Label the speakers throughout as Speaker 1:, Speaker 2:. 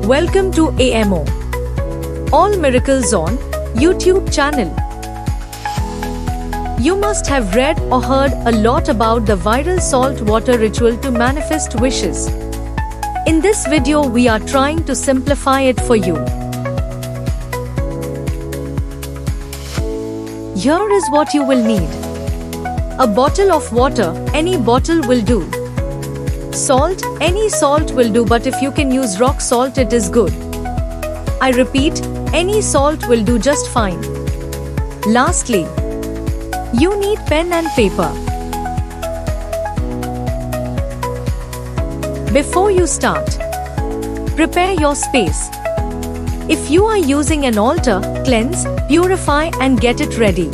Speaker 1: Welcome to AMO, All Miracles on YouTube channel. You must have read or heard a lot about the viral salt water ritual to manifest wishes. In this video we are trying to simplify it for you. Here is what you will need. A bottle of water, any bottle will do. Salt, any salt will do, but if you can use rock salt it is good. I repeat, any salt will do just fine. Lastly, you need pen and paper. Before you start, prepare your space. If you are using an altar, cleanse, purify and get it ready.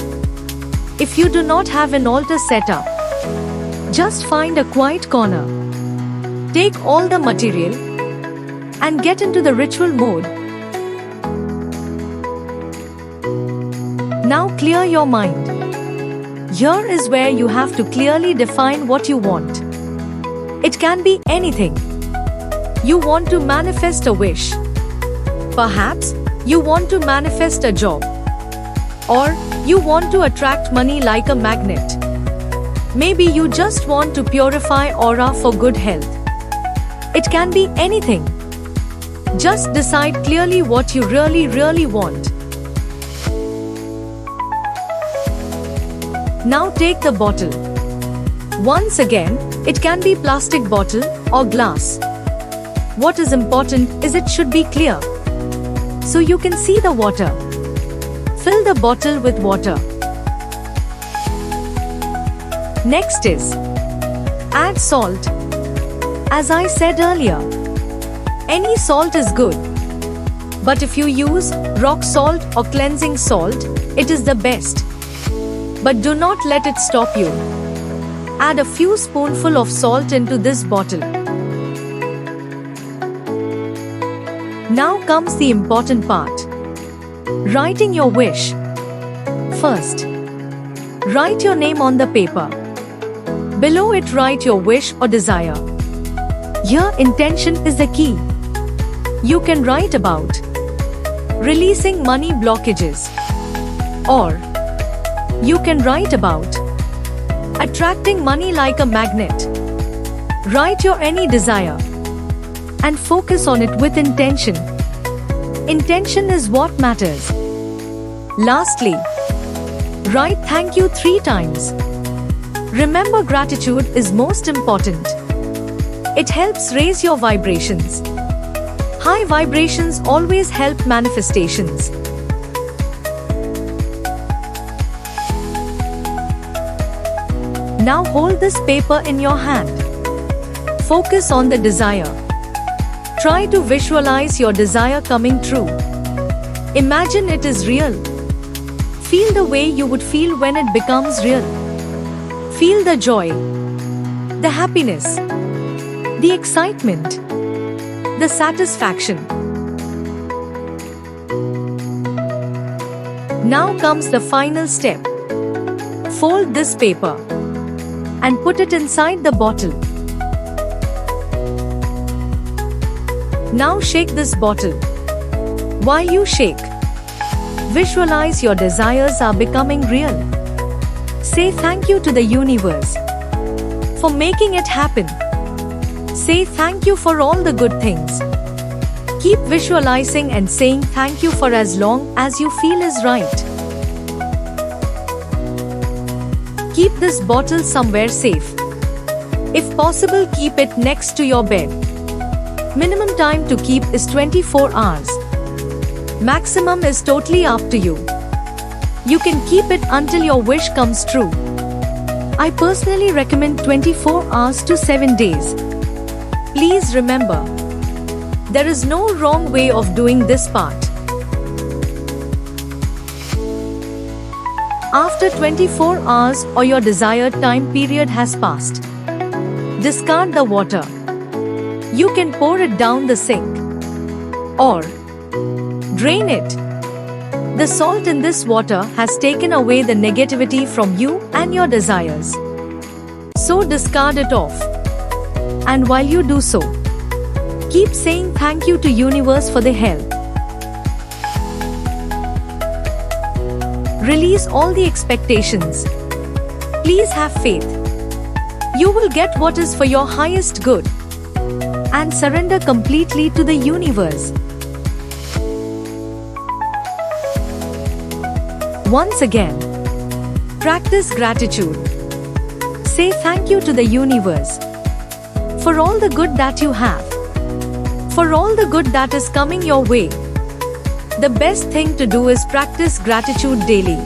Speaker 1: If you do not have an altar set up, just find a quiet corner. Take all the material and get into the ritual mode. Now clear your mind. Here is where you have to clearly define what you want. It can be anything. You want to manifest a wish. Perhaps you want to manifest a job. Or you want to attract money like a magnet. Maybe you just want to purify aura for good health. It can be anything. Just decide clearly what you really want. Now take the bottle. Once again, it can be plastic bottle or glass. What is important is it should be clear, so you can see the water. Fill the bottle with water. Next is add salt. As I said earlier, any salt is good. But if you use rock salt or cleansing salt, it is the best. But do not let it stop you. Add a few spoonfuls of salt into this bottle. Now comes the important part. Writing your wish. First, write your name on the paper. Below it write your wish or desire. Here intention is the key. You can write about releasing money blockages, or you can write about attracting money like a magnet. Write your any desire and focus on it with intention. Intention is what matters. Lastly, write thank you 3 times. Remember, gratitude is most important. It helps raise your vibrations. High vibrations always help manifestations. Now hold this paper in your hand. Focus on the desire. Try to visualize your desire coming true. Imagine it is real. Feel the way you would feel when it becomes real. Feel the joy, the happiness, the excitement, the satisfaction. Now comes the final step. Fold this paper and put it inside the bottle. Now shake this bottle. While you shake, visualize your desires are becoming real. Say thank you to the universe for making it happen. Say thank you for all the good things. Keep visualizing and saying thank you for as long as you feel is right. Keep this bottle somewhere safe. If possible, keep it next to your bed. Minimum time to keep is 24 hours. Maximum is totally up to you. You can keep it until your wish comes true. I personally recommend 24 hours to 7 days. Please remember, there is no wrong way of doing this part. After 24 hours or your desired time period has passed, discard the water. You can pour it down the sink or drain it. The salt in this water has taken away the negativity from you and your desires. So discard it off. And while you do so, Keep saying thank you to universe for the help. Release all the expectations. Please have faith. You will get what is for your highest good. And surrender completely to the universe. Once again, practice gratitude. Say thank you to the universe for all the good that you have, for all the good that is coming your way. The best thing to do is practice gratitude daily.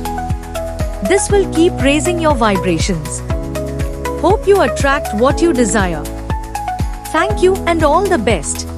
Speaker 1: This will keep raising your vibrations. Hope you attract what you desire. Thank you and all the best.